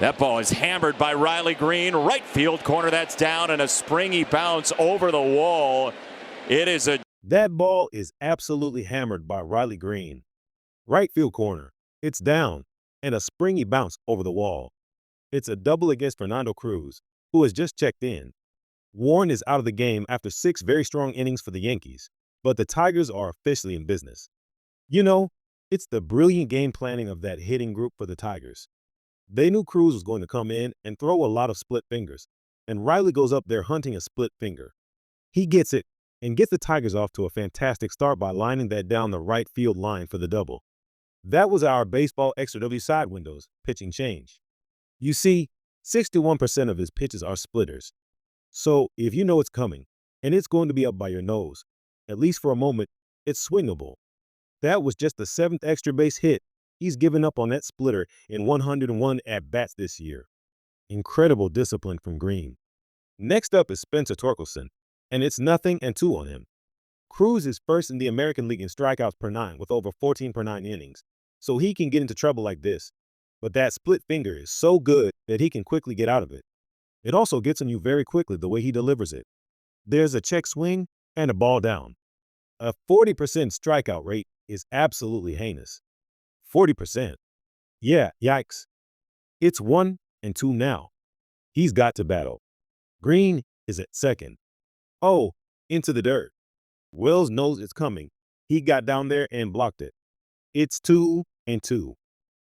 That ball is hammered by Riley Green. Right field corner, that's down, and a springy bounce over the wall. It is a That ball is absolutely hammered by Riley Green. Right field corner. It's down, and a springy bounce over the wall. It's a double against Fernando Cruz, who has just checked in. Warren is out of the game after 6 very strong innings for the Yankees, but the Tigers are officially in business. You know, it's the brilliant game planning of that hitting group for the Tigers. They knew Cruz was going to come in and throw a lot of split fingers, and Riley goes up there hunting a split finger. He gets it and gets the Tigers off to a fantastic start by lining that down the right field line for the double. That was our baseball extra W side windows pitching change. You see, 61% of his pitches are splitters. So if you know it's coming and it's going to be up by your nose, at least for a moment, it's swingable. That was just the 7th extra base hit he's given up on that splitter in 101 at-bats this year. Incredible discipline from Green. Next up is Spencer Torkelson, and it's 0-2 on him. Cruz is first in the American League in strikeouts per 9 with over 14 per 9 innings, so he can get into trouble like this. But that split finger is so good that he can quickly get out of it. It also gets on you very quickly the way he delivers it. There's a check swing and a ball down. A 40% strikeout rate is absolutely heinous. 40%. Yeah, yikes. It's 1-2 now. He's got to battle. Green is at second. Oh, into the dirt. Wells knows it's coming. He got down there and blocked it. It's 2-2.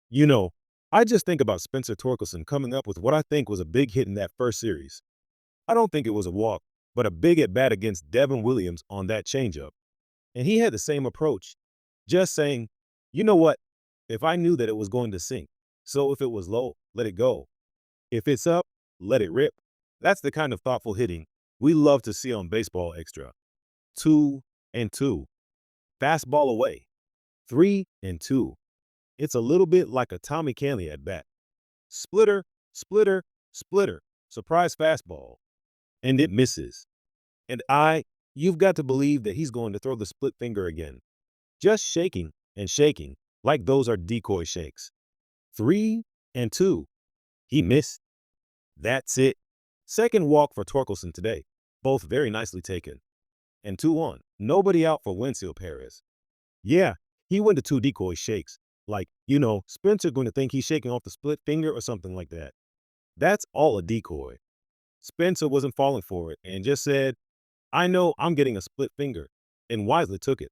You know, I just think about Spencer Torkelson coming up with what I think was a big hit in that first series. I don't think it was a walk, but a big at-bat against Devin Williams on that changeup. And he had the same approach, just saying, you know what, if I knew that it was going to sink, so if it was low, let it go. If it's up, let it rip. That's the kind of thoughtful hitting we love to see on Baseball Extra. 2-2. Fastball away. 3-2. It's a little bit like a Tommy Kahnle at bat. Splitter, splitter, splitter. Surprise fastball. And it misses. And you've got to believe that he's going to throw the split finger again. Just shaking and shaking like those are decoy shakes. 3-2. He missed. That's it. Second walk for Torkelson today. Both very nicely taken. And 2-1. Nobody out for Wensil Perez. Yeah, he went to 2 decoy shakes. Like, Spencer going to think he's shaking off the split finger or something like that. That's all a decoy. Spencer wasn't falling for it and just said, I know I'm getting a split finger, and wisely took it.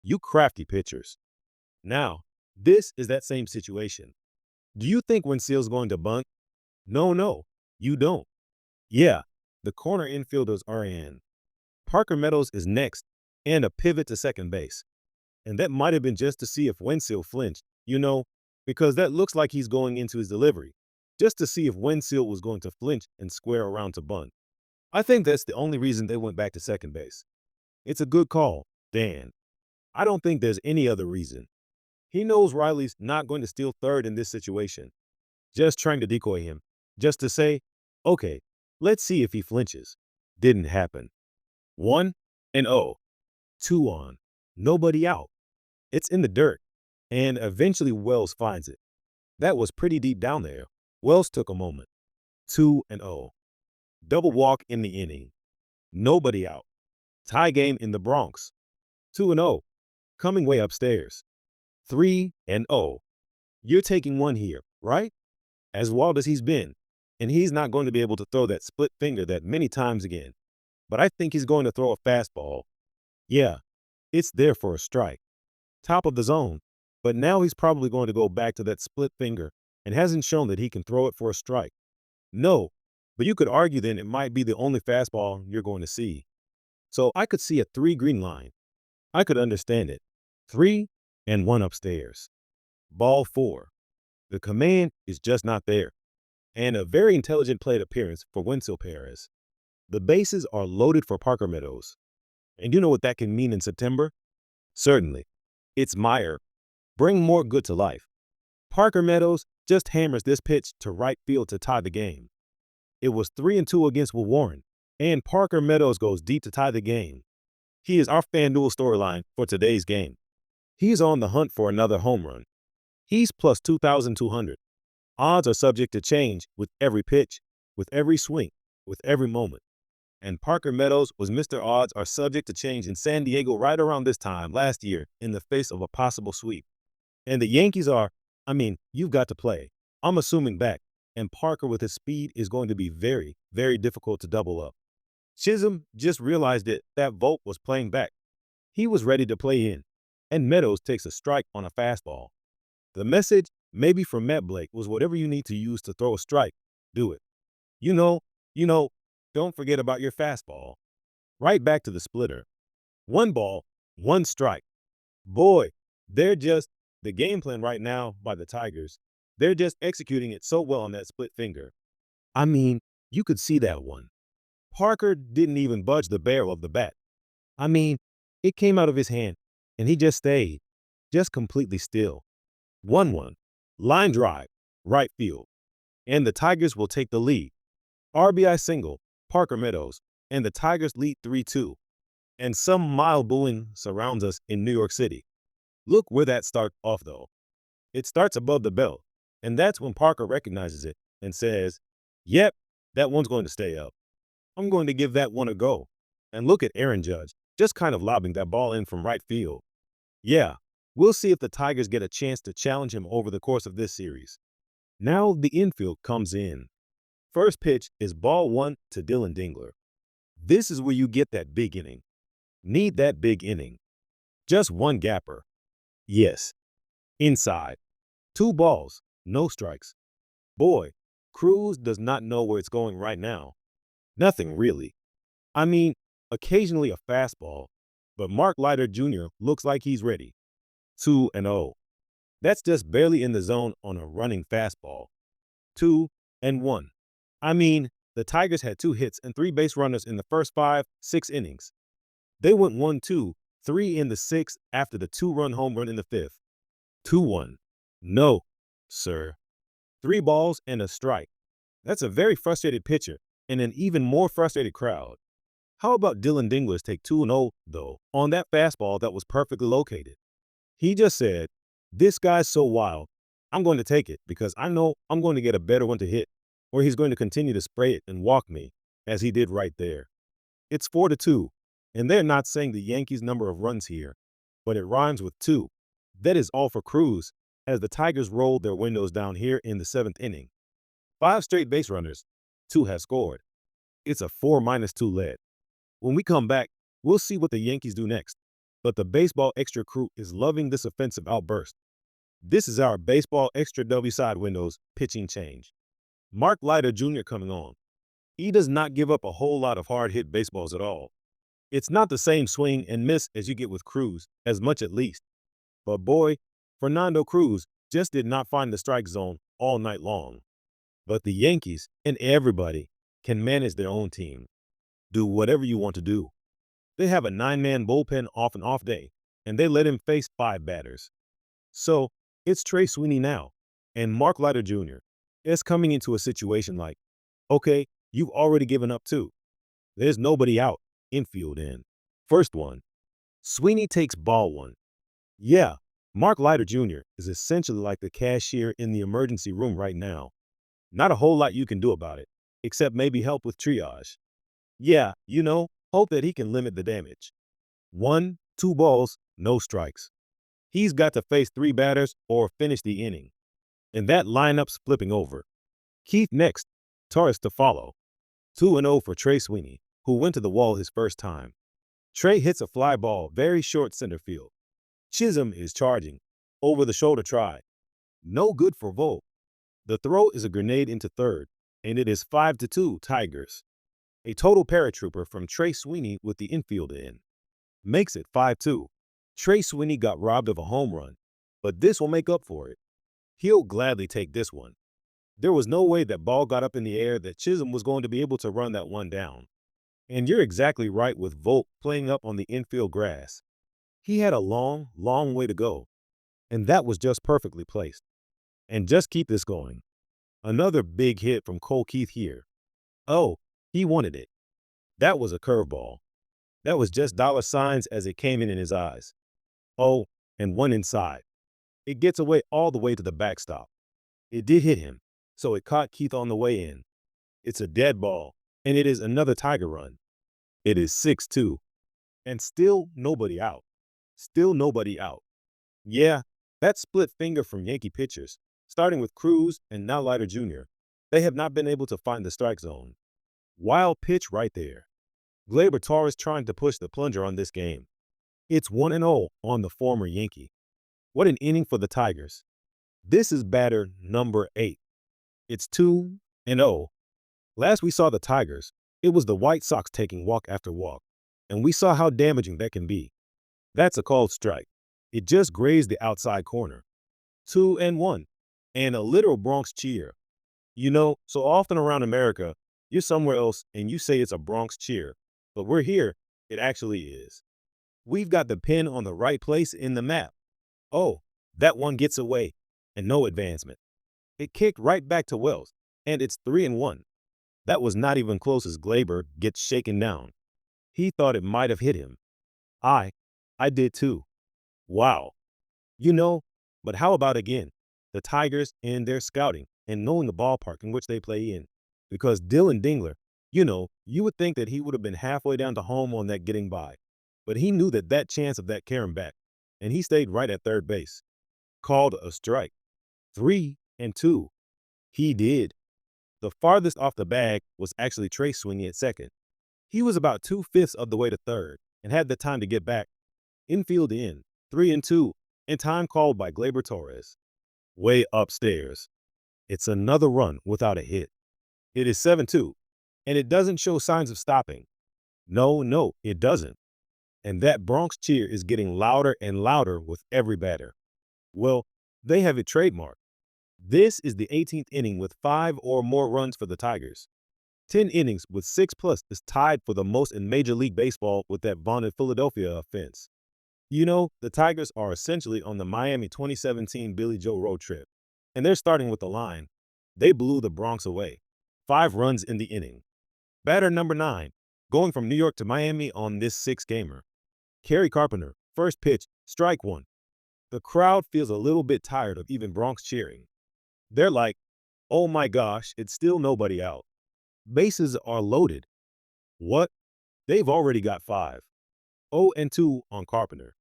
You crafty pitchers. Now, this is that same situation. Do you think Wensil's going to bunt? No, you don't. Yeah, the corner infielders are in. Parker Meadows is next, and a pivot to second base. And that might have been just to see if Wensil flinched, because that looks like he's going into his delivery, just to see if Wensil was going to flinch and square around to bunt. I think that's the only reason they went back to second base. It's a good call, Dan. I don't think there's any other reason. He knows Riley's not going to steal third in this situation. Just trying to decoy him, just to say, okay, let's see if he flinches. Didn't happen. 1-0. 2 on. Nobody out. It's in the dirt. And eventually Wells finds it. That was pretty deep down there. Wells took a moment. 2-0. Double walk in the inning. Nobody out. Tie game in the Bronx. 2-0. Coming way upstairs. 3-0. You're taking one here, right? As wild as he's been. And he's not going to be able to throw that split finger that many times again. But I think he's going to throw a fastball. Yeah, it's there for a strike. Top of the zone. But now he's probably going to go back to that split finger and hasn't shown that he can throw it for a strike. No, but you could argue then it might be the only fastball you're going to see. So I could see a 3 green line. I could understand it. 3-1 upstairs. Ball 4. The command is just not there. And a very intelligent plate appearance for Wensil Perez. The bases are loaded for Parker Meadows. And you know what that can mean in September? Certainly. It's Meyer. Bring more good to life. Parker Meadows just hammers this pitch to right field to tie the game. It was 3-2 against Will Warren, and Parker Meadows goes deep to tie the game. He is our FanDuel storyline for today's game. He's on the hunt for another home run. He's plus 2,200. Odds are subject to change with every pitch, with every swing, with every moment. And Parker Meadows was Mr. Odds are subject to change in San Diego right around this time last year in the face of a possible sweep. And the Yankees are, you've got to play. I'm assuming back. And Parker with his speed is going to be very, very difficult to double up. Chisholm just realized that Volk was playing back. He was ready to play in. And Meadows takes a strike on a fastball. The message, maybe from Matt Blake, was whatever you need to use to throw a strike, do it. You know, you know, don't forget about your fastball. Right back to the splitter. One ball, one strike. Boy, they're just the game plan right now by the Tigers. They're just executing it so well on that split finger. You could see that one. Parker didn't even budge the barrel of the bat. It came out of his hand, and he just stayed, just completely still. 1-1. Line drive, right field. And the Tigers will take the lead. RBI single, Parker Meadows, and the Tigers lead 3-2. And some mild booing surrounds us in New York City. Look where that starts off, though. It starts above the belt, and that's when Parker recognizes it and says, "Yep, that one's going to stay up. I'm going to give that one a go." And look at Aaron Judge, just kind of lobbing that ball in from right field. Yeah, we'll see if the Tigers get a chance to challenge him over the course of this series. Now the infield comes in. First pitch is ball one to Dylan Dingler. This is where you get that big inning. Need that big inning. Just one gapper. Yes. Inside. 2 balls, no strikes. Boy, Cruz does not know where it's going right now. Nothing really. Occasionally a fastball, but Mark Leiter Jr. looks like he's ready. 2-0. That's just barely in the zone on a running fastball. 2-1. The Tigers had 2 hits and 3 base runners in the first 5-6 innings. They went 1-2-3 in the 6th after the 2-run home run in the 5th. 2-1. No, sir. 3 balls and a strike. That's a very frustrated pitcher and an even more frustrated crowd. How about Dylan Dingler's take 2-0, though, on that fastball that was perfectly located? He just said, "This guy's so wild, I'm going to take it because I know I'm going to get a better one to hit, or he's going to continue to spray it and walk me," as he did right there. It's 4-2, and they're not saying the Yankees' number of runs here, but it rhymes with 2. That is all for Cruz, as the Tigers rolled their windows down here in the 7th inning. 5 straight base runners, 2 have scored. It's a 4-2 lead. When we come back, we'll see what the Yankees do next. But the Baseball Extra crew is loving this offensive outburst. This is our Baseball Extra W side windows pitching change. Mark Leiter Jr. coming on. He does not give up a whole lot of hard-hit baseballs at all. It's not the same swing and miss as you get with Cruz, as much at least. But boy, Fernando Cruz just did not find the strike zone all night long. But the Yankees and everybody can manage their own team. Do whatever you want to do. They have a 9-man bullpen off an off day, and they let him face 5 batters. So it's Trey Sweeney now, and Mark Leiter Jr. is coming into a situation like, okay, you've already given up 2. There's nobody out, infield in. First one. Sweeney takes ball 1. Yeah, Mark Leiter Jr. is essentially like the cashier in the emergency room right now. Not a whole lot you can do about it, except maybe help with triage. Yeah, hope that he can limit the damage. 1, 2 balls, no strikes. He's got to face 3 batters or finish the inning. And that lineup's flipping over. Keith next, Torres to follow. 2-0 for Trey Sweeney, who went to the wall his first time. Trey hits a fly ball very short center field. Chisholm is charging. Over the shoulder try. No good for Volk. The throw is a grenade into third, and it is 5-2 Tigers. A total paratrooper from Trey Sweeney with the infield in. Makes it 5-2. Trey Sweeney got robbed of a home run, but this will make up for it. He'll gladly take this one. There was no way that ball got up in the air that Chisholm was going to be able to run that one down. And you're exactly right with Volk playing up on the infield grass. He had a long, long way to go, and that was just perfectly placed. And just keep this going. Another big hit from Cole Keith here. Oh, he wanted it. That was a curveball. That was just dollar signs as it came in his eyes. Oh, and one inside. It gets away all the way to the backstop. It did hit him, so it caught Keith on the way in. It's a dead ball, and it is another Tiger run. It is 6-2, and still nobody out. Still nobody out. Yeah, that split finger from Yankee pitchers, starting with Cruz and now Leiter Jr. They have not been able to find the strike zone. Wild pitch right there. Gleyber Torres trying to push the plunger on this game. It's 1-0 on the former Yankee. What an inning for the Tigers. This is batter number 8. It's 2-0. Last we saw the Tigers, it was the White Sox taking walk after walk, and we saw how damaging that can be. That's a called strike. It just grazed the outside corner. 2-1, and a literal Bronx cheer. You know, so often around America, you're somewhere else and you say it's a Bronx cheer, but we're here, it actually is. We've got the pin on the right place in the map. Oh, that one gets away, and no advancement. It kicked right back to Wells, and it's 3-1. That was not even close as Gleyber gets shaken down. He thought it might have hit him. I did too. Wow. You know, but how about again, the Tigers and their scouting and knowing the ballpark in which they play in? Because Dylan Dingler, you would think that he would have been halfway down to home on that getting by. But he knew that chance of that carrying back, and he stayed right at third base. Called a strike. 3-2. He did. The farthest off the bag was actually Trace swinging at second. He was about 2/5 of the way to third and had the time to get back. Infield in, 3-2, and time called by Gleyber Torres. Way upstairs. It's another run without a hit. It is 7-2, and it doesn't show signs of stopping. No, it doesn't. And that Bronx cheer is getting louder and louder with every batter. Well, they have it trademarked. This is the 18th inning with 5 or more runs for the Tigers. 10 innings with 6+ is tied for the most in Major League Baseball with that vaunted Philadelphia offense. You know, the Tigers are essentially on the Miami 2017 Billy Joe road trip, and they're starting with the line. They blew the Bronx away. 5 runs in the inning. Batter number 9, going from New York to Miami on this 6-gamer. Kerry Carpenter, first pitch, strike 1. The crowd feels a little bit tired of even Bronx cheering. They're like, oh my gosh, it's still nobody out. Bases are loaded. What? They've already got 5. 0-2 on Carpenter.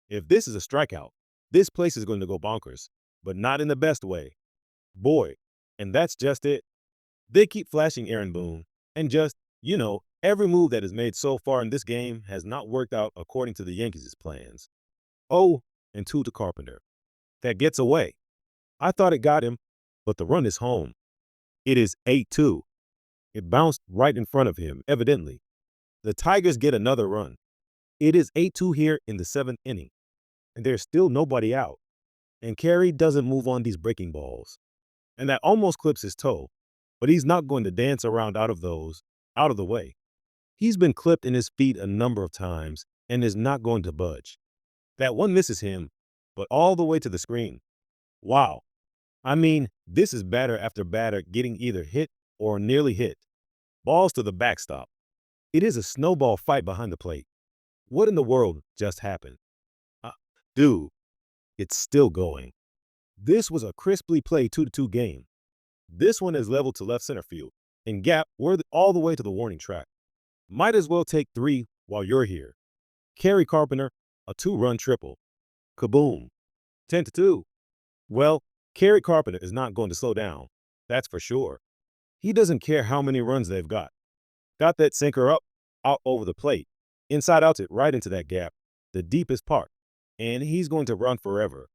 If this is a strikeout, this place is going to go bonkers, but not in the best way. Boy, and that's just it. They keep flashing Aaron Boone, and just, every move that is made so far in this game has not worked out according to the Yankees' plans. 0-2 to Carpenter. That gets away. I thought it got him, but the run is home. It is 8-2. It bounced right in front of him, evidently. The Tigers get another run. It is 8-2 here in the 7th inning, and there's still nobody out. And Kerry doesn't move on these breaking balls. And that almost clips his toe, but he's not going to dance around out of the way. He's been clipped in his feet a number of times and is not going to budge. That one misses him, but all the way to the screen. Wow. I mean, this is batter after batter getting either hit or nearly hit. Balls to the backstop. It is a snowball fight behind the plate. What in the world just happened? Dude, it's still going. This was a crisply played 2-2 game. This one is leveled to left center field, and gap all the way to the warning track. Might as well take 3 while you're here. Kerry Carpenter, a 2-run triple. Kaboom. 10-2. Well, Kerry Carpenter is not going to slow down. That's for sure. He doesn't care how many runs they've got. Got that sinker up, out over the plate. Inside outs it right into that gap, the deepest part. And he's going to run forever.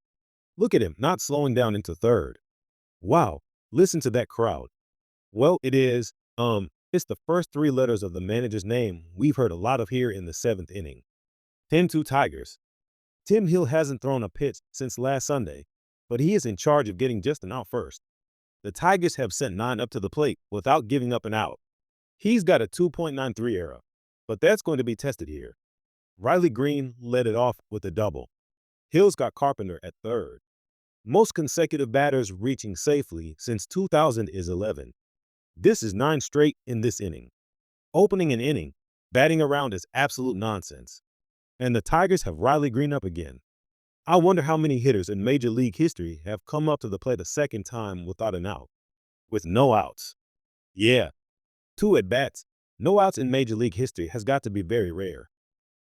Look at him, not slowing down into third. Wow, listen to that crowd. Well, it's the first 3 letters of the manager's name we've heard a lot of here in the 7th inning. 10-2 Tigers. Tim Hill hasn't thrown a pitch since last Sunday, but he is in charge of getting just an out first. The Tigers have sent 9 up to the plate without giving up an out. He's got a 2.93 ERA, but that's going to be tested here. Riley Green led it off with a double. Hill's got Carpenter at third. Most consecutive batters reaching safely since 2011. This is 9 straight in this inning. Opening an inning, batting around is absolute nonsense. And the Tigers have Riley Green up again. I wonder how many hitters in Major League history have come up to the plate a second time without an out. with no outs. Yeah, two at-bats, no outs in Major League history has got to be very rare.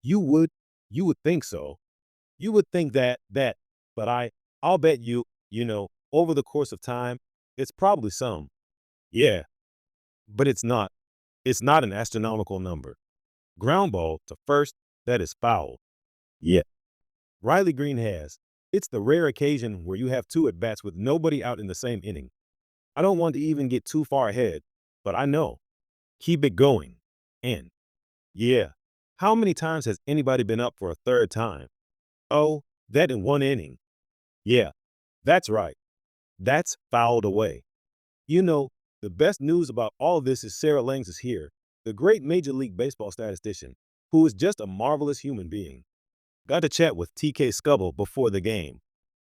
You would, you would think so. You would think that, but I'll bet over the course of time, it's probably some. Yeah, but it's not. It's not an astronomical number. Ground ball to first, that is foul. Yeah. Riley Green has. It's the rare occasion where you have two at-bats with nobody out in the same inning. I don't want to even get too far ahead, but I know. Keep it going. And, yeah, how many times has anybody been up for a third time? Oh, that in one inning. Yeah, that's right. That's fouled away. You know, the best news about all of this is Sarah Langs is here, the great Major League Baseball statistician, who is just a marvelous human being. Got to chat with TK Scubble before the game.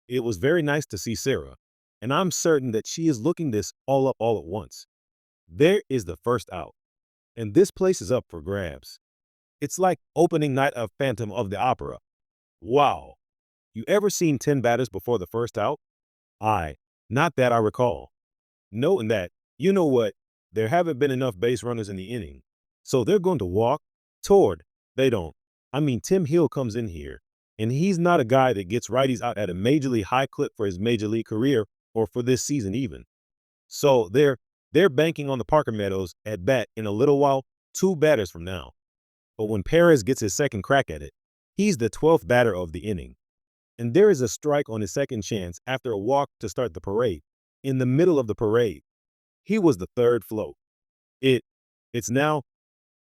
It was very nice to see Sarah, and I'm certain that she is looking this all up all at once. There is the first out, and this place is up for grabs. It's like opening night of Phantom of the Opera. Wow. You ever seen 10 batters before the first out? I, not that I recall. Noting that, you know what, there haven't been enough base runners in the inning. So they're going to walk toward. They don't. I mean, Tim Hill comes in here, and he's not a guy that gets righties out at a majorly high clip for his major league career or for this season even. So they're banking on the Parker Meadows at bat in a little while, two batters from now. But when Perez gets his second crack at it, he's the 12th batter of the inning. And there is a strike on his second chance after a walk to start the parade. In the middle of the parade, he was the third float. It, it's now,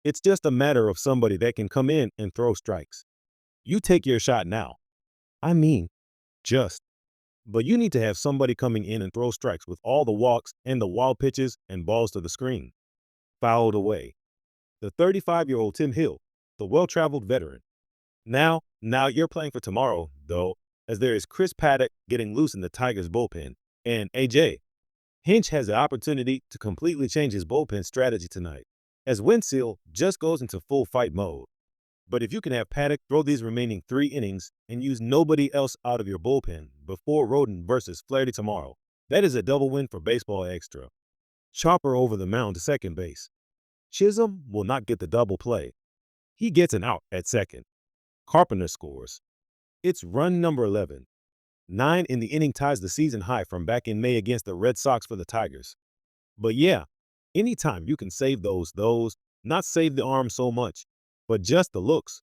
it's just a matter of somebody that can come in and throw strikes. You take your shot now. I mean, just. But you need to have somebody coming in and throw strikes with all the walks and the wild pitches and balls to the screen. Fouled away. The 35-year-old Tim Hill, the well-traveled veteran. Now you're playing for tomorrow, though, as there is Chris Paddock getting loose in the Tigers bullpen, and AJ. Hinch has the opportunity to completely change his bullpen strategy tonight, as Winseal just goes into full fight mode. But if you can have Paddock throw these remaining 3 innings and use nobody else out of your bullpen before Roden versus Flaherty tomorrow, that is a double win for Baseball Extra. Chopper over the mound to second base. Chisholm will not get the double play. He gets an out at second. Carpenter scores. It's run number 11. 9 in the inning ties the season high from back in May against the Red Sox for the Tigers. But yeah, anytime you can save those, not save the arm so much, but just the looks.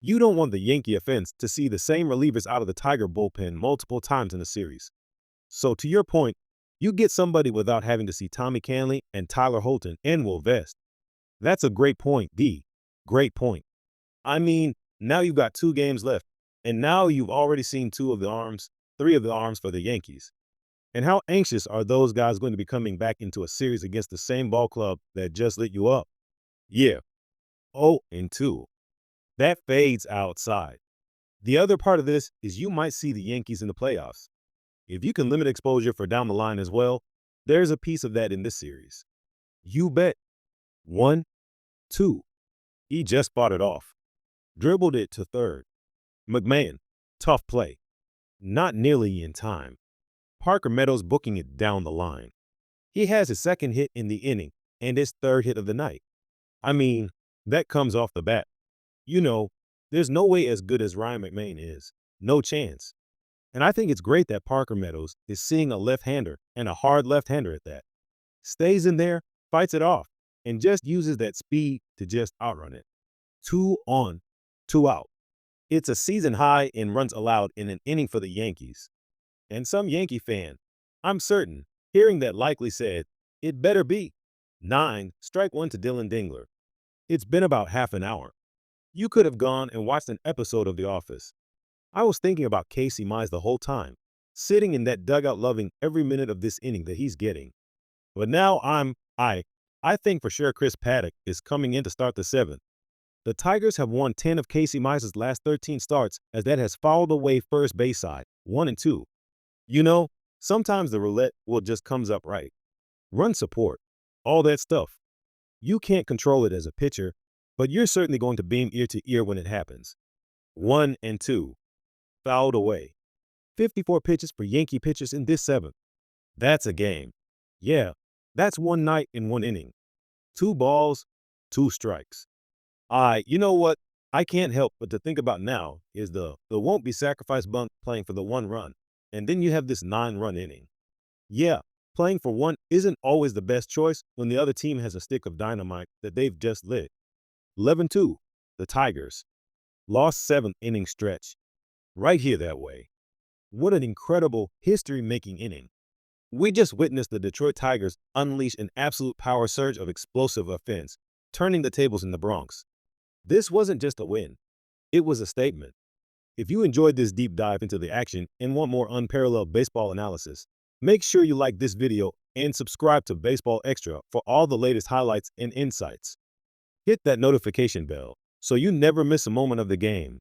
You don't want the Yankee offense to see the same relievers out of the Tiger bullpen multiple times in a series. So to your point, you get somebody without having to see Tommy Canley and Tyler Holton and Will Vest. That's a great point, D. Great point. I mean, now you've got 2 games left, and now you've already seen 3 of the arms for the Yankees. And how anxious are those guys going to be coming back into a series against the same ball club that just lit you up? Yeah. 0-2. That fades outside. The other part of this is you might see the Yankees in the playoffs. If you can limit exposure for down the line as well, there's a piece of that in this series. You bet. 1-2. He just fought it off. Dribbled it to third. McMahon, tough play. Not nearly in time. Parker Meadows booking it down the line. He has his second hit in the inning and his third hit of the night. I mean, that comes off the bat. You know, there's no way as good as Ryan McMahon is. No chance. And I think it's great that Parker Meadows is seeing a left-hander and a hard left-hander at that. Stays in there, fights it off, and just uses that speed to just outrun it. 2 on, 2 out. It's a season high in runs allowed in an inning for the Yankees. And some Yankee fan, I'm certain, hearing that likely said, it better be. 9, strike 1 to Dylan Dingler. It's been about half an hour. You could have gone and watched an episode of The Office. I was thinking about Casey Mize the whole time, sitting in that dugout loving every minute of this inning that he's getting. But now I think for sure Chris Paddock is coming in to start the 7th. The Tigers have won 10 of Casey Mize's last 13 starts, as that has fouled away first base side, 1-2. You know, sometimes the roulette will just comes up right. Run support, all that stuff. You can't control it as a pitcher, but you're certainly going to beam ear to ear when it happens. 1-2. Fouled away. 54 pitches for Yankee pitchers in this 7th. That's a game. Yeah, That's one night in one inning. 2 balls, 2 strikes. You know what? I can't help but to think about now is the won't be sacrificed bunt playing for the 1 run. And then you have this 9-run inning. Yeah, playing for 1 isn't always the best choice when the other team has a stick of dynamite that they've just lit. 11-2, the Tigers. Lost 7th inning stretch. Right here that way. What an incredible history-making inning. We just witnessed the Detroit Tigers unleash an absolute power surge of explosive offense, turning the tables in the Bronx. This wasn't just a win. It was a statement. If you enjoyed this deep dive into the action and want more unparalleled baseball analysis, make sure you like this video and subscribe to Baseball Extra for all the latest highlights and insights. Hit that notification bell so you never miss a moment of the game.